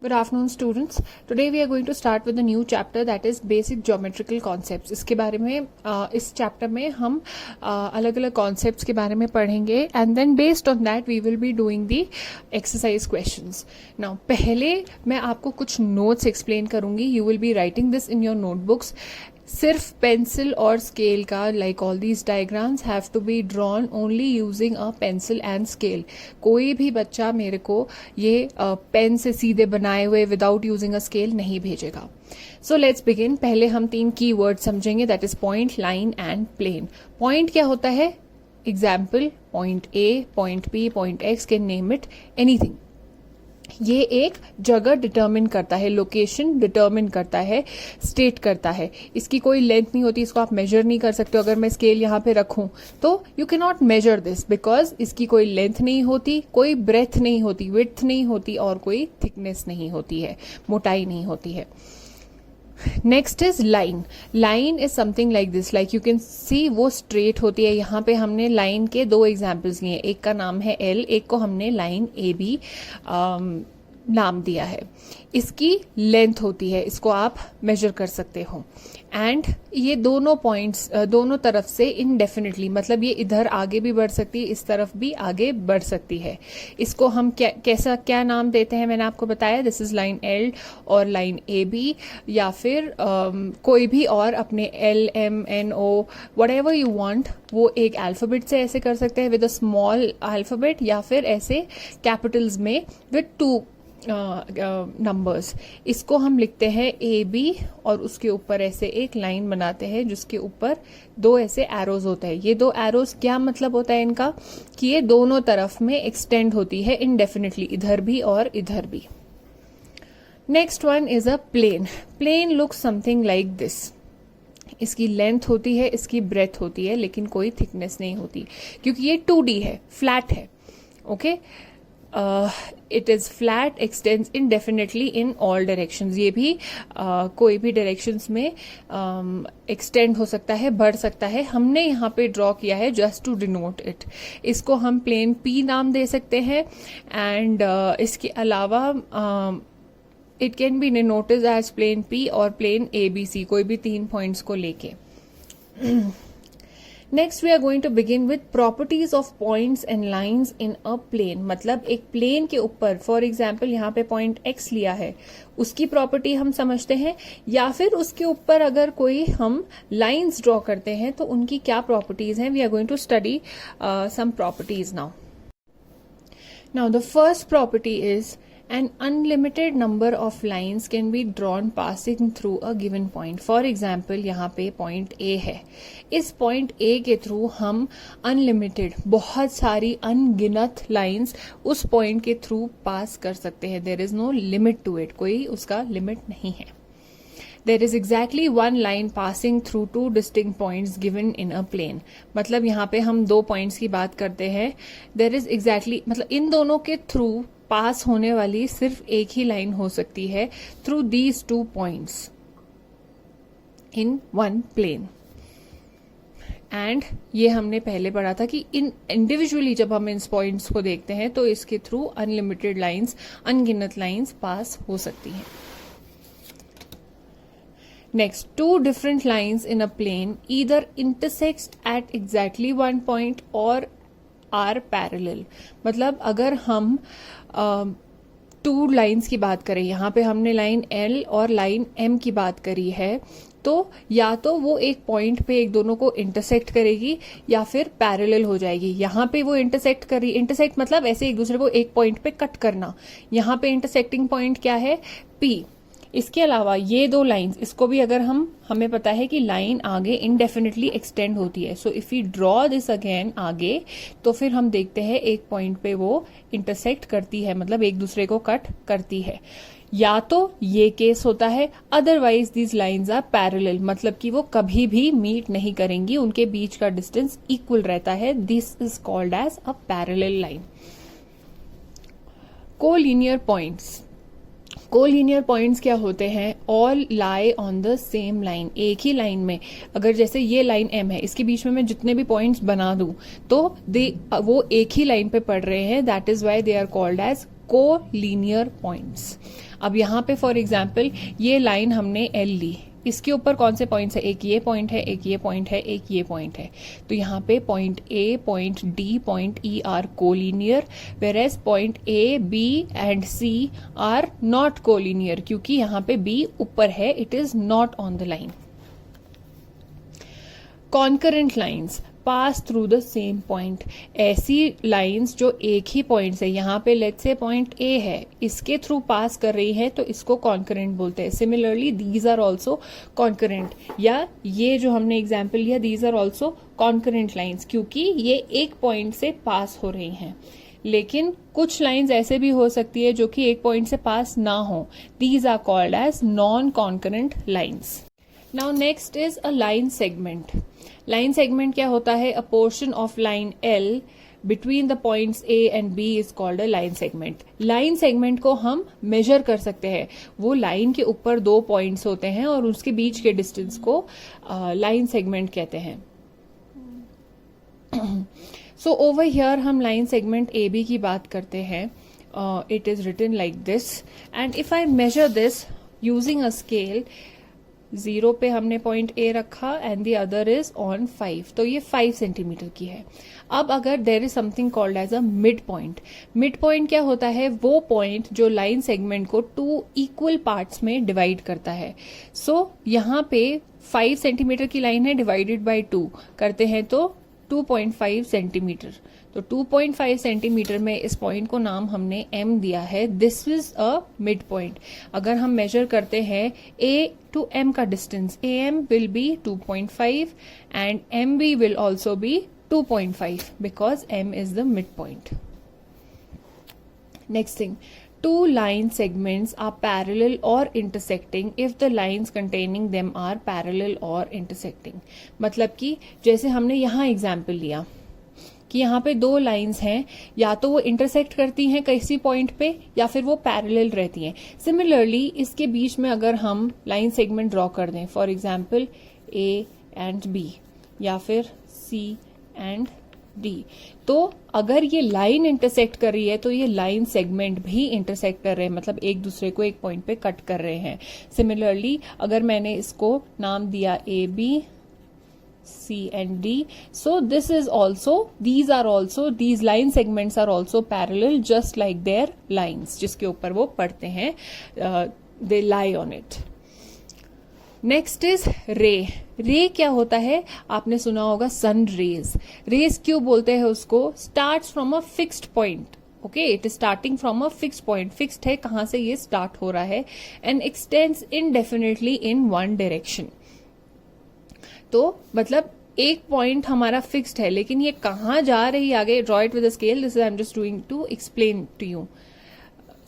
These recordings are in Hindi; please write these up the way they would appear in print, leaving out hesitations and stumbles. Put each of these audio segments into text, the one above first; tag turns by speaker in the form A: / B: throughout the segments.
A: Good afternoon students. Today we are going to start with a new chapter that is basic geometrical concepts. इसके बारे में इस चैप्टर में हम अलग अलग कॉन्सेप्ट्स के बारे में पढ़ेंगे and then based on that we will be doing the exercise questions. Now पहले मैं आपको कुछ नोट्स एक्सप्लेन करूंगी. You will be writing this in your notebooks. सिर्फ पेंसिल और स्केल का like all these diagrams have to be drawn only using a pencil and scale. कोई भी बच्चा मेरे को ये पेन से सीधे बनाए हुए विदाउट यूजिंग अ स्केल नहीं भेजेगा. So let's begin. पहले हम 3 की वर्ड समझेंगे, that is point, line and plane. Point क्या होता है? Example, point A, point B, point X, can name it anything. ये एक जगह डिटर्मिन करता है, लोकेशन डिटर्मिन करता है, स्टेट करता है. इसकी कोई लेंथ नहीं होती, इसको आप मेजर नहीं कर सकते. अगर मैं स्केल यहाँ पे रखूं तो you can not measure this because इसकी कोई लेंथ नहीं होती, कोई ब्रेथ नहीं होती, विड्थ नहीं होती और कोई थिकनेस नहीं होती है, मोटाई नहीं होती है. Next is line. Line is something like this, like you can see वो स्ट्रेट होती है. यहाँ पे हमने लाइन के 2 एग्जाम्पल्स लिए. एक का नाम है एल, एक को हमने लाइन ए बी नाम दिया है. इसकी लेंथ होती है, इसको आप मेजर कर सकते हो. एंड ये दोनों पॉइंट्स दोनों तरफ से इनडेफिनेटली, मतलब ये इधर आगे भी बढ़ सकती है, इस तरफ भी आगे बढ़ सकती है. इसको हम क्या नाम देते हैं मैंने आपको बताया. दिस इज लाइन एल और लाइन ए बी, या फिर कोई भी और अपने L M N O whatever you want, वो एक अल्फाबेट से ऐसे कर सकते हैं विद अ स्मॉल अल्फाबेट, या फिर ऐसे कैपिटल्स में विद 2 नंबर्स. इसको हम लिखते हैं ए बी और उसके ऊपर ऐसे एक लाइन बनाते हैं जिसके ऊपर 2 ऐसे एरोज होते हैं. ये 2 एरोज क्या मतलब होता है इनका, कि ये दोनों तरफ में एक्सटेंड होती है इनडेफिनेटली, इधर भी और इधर भी. Next one is a plane. Plane looks something like this. इसकी लेंथ होती है, इसकी ब्रेथ होती है, लेकिन कोई थिकनेस नहीं होती क्योंकि ये 2D है, फ्लैट है. Okay, it is flat, x tends indefinitely in all directions. ये भी कोई भी डायरेक्शंस में एक्सटेंड हो सकता है, बढ़ सकता है. हमने यहाँ पे ड्रॉ किया है जस्ट टू डिनोट इट. इसको हम प्लेन पी नाम दे सकते हैं. एंड इसके अलावा it can be denoted as plane P और प्लेन ए बी सी, कोई भी 3 पॉइंट्स को लेके. Next we are going to begin with properties of points and lines in a plane. मतलब एक प्लेन के ऊपर, फॉर एग्जाम्पल यहाँ पे पॉइंट एक्स लिया है, उसकी प्रॉपर्टी हम समझते हैं, या फिर उसके ऊपर अगर कोई हम लाइन्स ड्रॉ करते हैं तो उनकी क्या प्रॉपर्टीज हैं. We are going to study some properties now. Now the first property is an unlimited number of lines can be drawn passing through a given point. For example, यहाँ पे point A है. इस point A के थ्रू हम unlimited, बहुत सारी अनगिनत lines उस point के थ्रू पास कर सकते हैं. There is no limit to it. कोई उसका limit नहीं है. There is exactly one line passing through 2 distinct points given in a plane. मतलब यहाँ पे हम 2 पॉइंट्स की बात करते हैं. There is exactly, मतलब इन दोनों के थ्रू पास होने वाली सिर्फ एक ही लाइन हो सकती है through these 2 points in one plane. And ये हमने पहले पढ़ा था कि इन इंडिविजुअली जब हम इन पॉइंट्स को देखते हैं तो इसके थ्रू अनलिमिटेड लाइंस, अनगिनत लाइंस पास हो सकती हैं. Next, 2 different lines in a plane either intersect at exactly one point or are parallel. मतलब अगर हम 2 लाइन्स की बात करें, यहाँ पे हमने लाइन L और लाइन M की बात करी है, तो या तो वो एक पॉइंट पे एक दोनों को इंटरसेक्ट करेगी या फिर पैरेलल हो जाएगी. यहाँ पे वो इंटरसेक्ट कर रही, इंटरसेक्ट मतलब ऐसे एक दूसरे को एक पॉइंट पे कट करना. यहाँ पे इंटरसेक्टिंग पॉइंट क्या है? P. इसके अलावा ये 2 लाइंस, इसको भी अगर हमें पता है कि लाइन आगे इनडेफिनेटली एक्सटेंड होती है, so if you draw this again आगे, तो फिर हम देखते हैं एक पॉइंट पे वो इंटरसेक्ट करती है, मतलब एक दूसरे को कट करती है. या तो ये केस होता है, otherwise these lines are parallel, मतलब कि वो कभी भी मीट नहीं करेंगी, उनके बीच का डिस्टेंस इक्वल रहता है. This is called as a parallel line. Collinear points. Collinear points क्या होते हैं? All lie on the same line. एक ही लाइन में, अगर जैसे ये लाइन M है, इसके बीच में मैं जितने भी पॉइंट्स बना दूं तो वो एक ही लाइन पे पड़ रहे हैं. That is why they are called as collinear points. अब यहाँ पे फॉर एग्जाम्पल ये लाइन हमने एल ली, इसके ऊपर कौन से पॉइंट्स है, एक ये पॉइंट है, एक ये पॉइंट है, एक ये पॉइंट है। तो यहाँ पे point A, point D, point E are collinear, whereas point A, B and C are not collinear, क्योंकि यहाँ पे बी ऊपर है, it is not on the line. Concurrent lines pass through the same point, ऐसी लाइंस जो एक ही पॉइंट से, यहाँ पे लेट्स से पॉइंट ए है, इसके थ्रू पास कर रही है तो इसको कॉन्करेंट बोलते हैं। Similarly these are also concurrent, या ये जो हमने एग्जाम्पल लिया these are also concurrent lines, क्योंकि ये एक पॉइंट से पास हो रही हैं। लेकिन कुछ लाइंस ऐसे भी हो सकती है जो कि एक पॉइंट से पास ना हो, these are called as non concurrent lines. Now next is a line segment. Line segment क्या होता है, a portion of line L between the points A and B is called a line segment. Line segment को हम मेजर कर सकते हैं, वो लाइन के ऊपर दो पॉइंट्स होते हैं और उसके बीच के डिस्टेंस को लाइन सेगमेंट कहते हैं। सो ओवर हियर हम लाइन सेगमेंट ए बी की बात करते हैं। It is written like this, and if I measure this using a scale, 0 पे हमने पॉइंट ए रखा and the other is on 5, तो ये 5 सेंटीमीटर की है। अब अगर there is something called as a mid point, mid point क्या होता है, वो पॉइंट जो लाइन सेगमेंट को 2 इक्वल पार्ट्स में डिवाइड करता है। सो यहाँ पे 5 सेंटीमीटर की लाइन है, डिवाइडेड बाय 2 करते हैं तो 2.5 सेंटीमीटर। तो 2.5 सेंटीमीटर में इस पॉइंट को नाम हमने m दिया है। This is a mid point. अगर हम मेजर करते हैं a to m का distance, am will be 2.5 and mb will also be 2.5 because m is the mid point. Next thing, two line segments are parallel or intersecting if the lines containing them are parallel or intersecting। मतलब कि जैसे हमने यहाँ एग्जाम्पल लिया कि यहाँ पे दो लाइंस हैं, या तो वो इंटरसेक्ट करती हैं किसी पॉइंट पे या फिर वो पैरेलल रहती हैं। सिमिलरली इसके बीच में अगर हम लाइन सेगमेंट ड्रॉ कर दें, for example A and B या फिर सी एंड डी, तो अगर ये लाइन इंटरसेक्ट कर रही है तो ये लाइन सेगमेंट भी इंटरसेक्ट कर रहे हैं, मतलब एक दूसरे को एक पॉइंट पे कट कर रहे हैं। सिमिलरली अगर मैंने इसको नाम दिया A B C and D, so this is also, these line segments are also parallel just like their lines जिसके ऊपर वो पढ़ते हैं, they lie on it। Next is रे। रे क्या होता है, आपने सुना होगा सन रेज। रेज क्यों बोलते हैं उसको, starts from a fixed point, okay, it is starting from a fixed point, fixed है कहां से ये स्टार्ट हो रहा है, and x tends indefinitely in one direction. तो मतलब एक पॉइंट हमारा फिक्स्ड है, लेकिन ये कहां जा रही है आगे, draw it with a scale, this I am just doing to explain to you.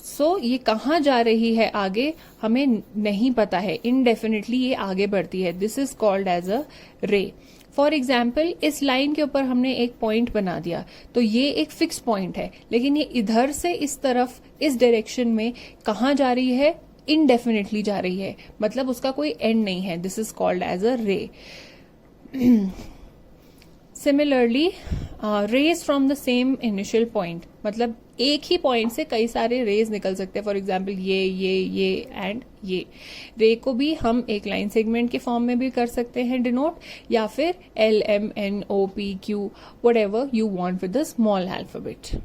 A: So ये कहां जा रही है आगे हमें नहीं पता है, इनडेफिनेटली ये आगे बढ़ती है, this is called as a ray. For example इस लाइन के ऊपर हमने एक पॉइंट बना दिया, तो ये एक फिक्स पॉइंट है, लेकिन ये इधर से इस तरफ इस डायरेक्शन में कहां जा रही है, इनडेफिनेटली जा रही है, मतलब उसका कोई एंड नहीं है, this is called as a ray. Similarly rays from the same initial point, मतलब एक ही पॉइंट से कई सारे रेज निकल सकते हैं, फॉर एग्जाम्पल ये एंड ये। रे को भी हम एक लाइन सेगमेंट के फॉर्म में भी कर सकते हैं डिनोट, या फिर L M N O P Q whatever you want with the small alphabet.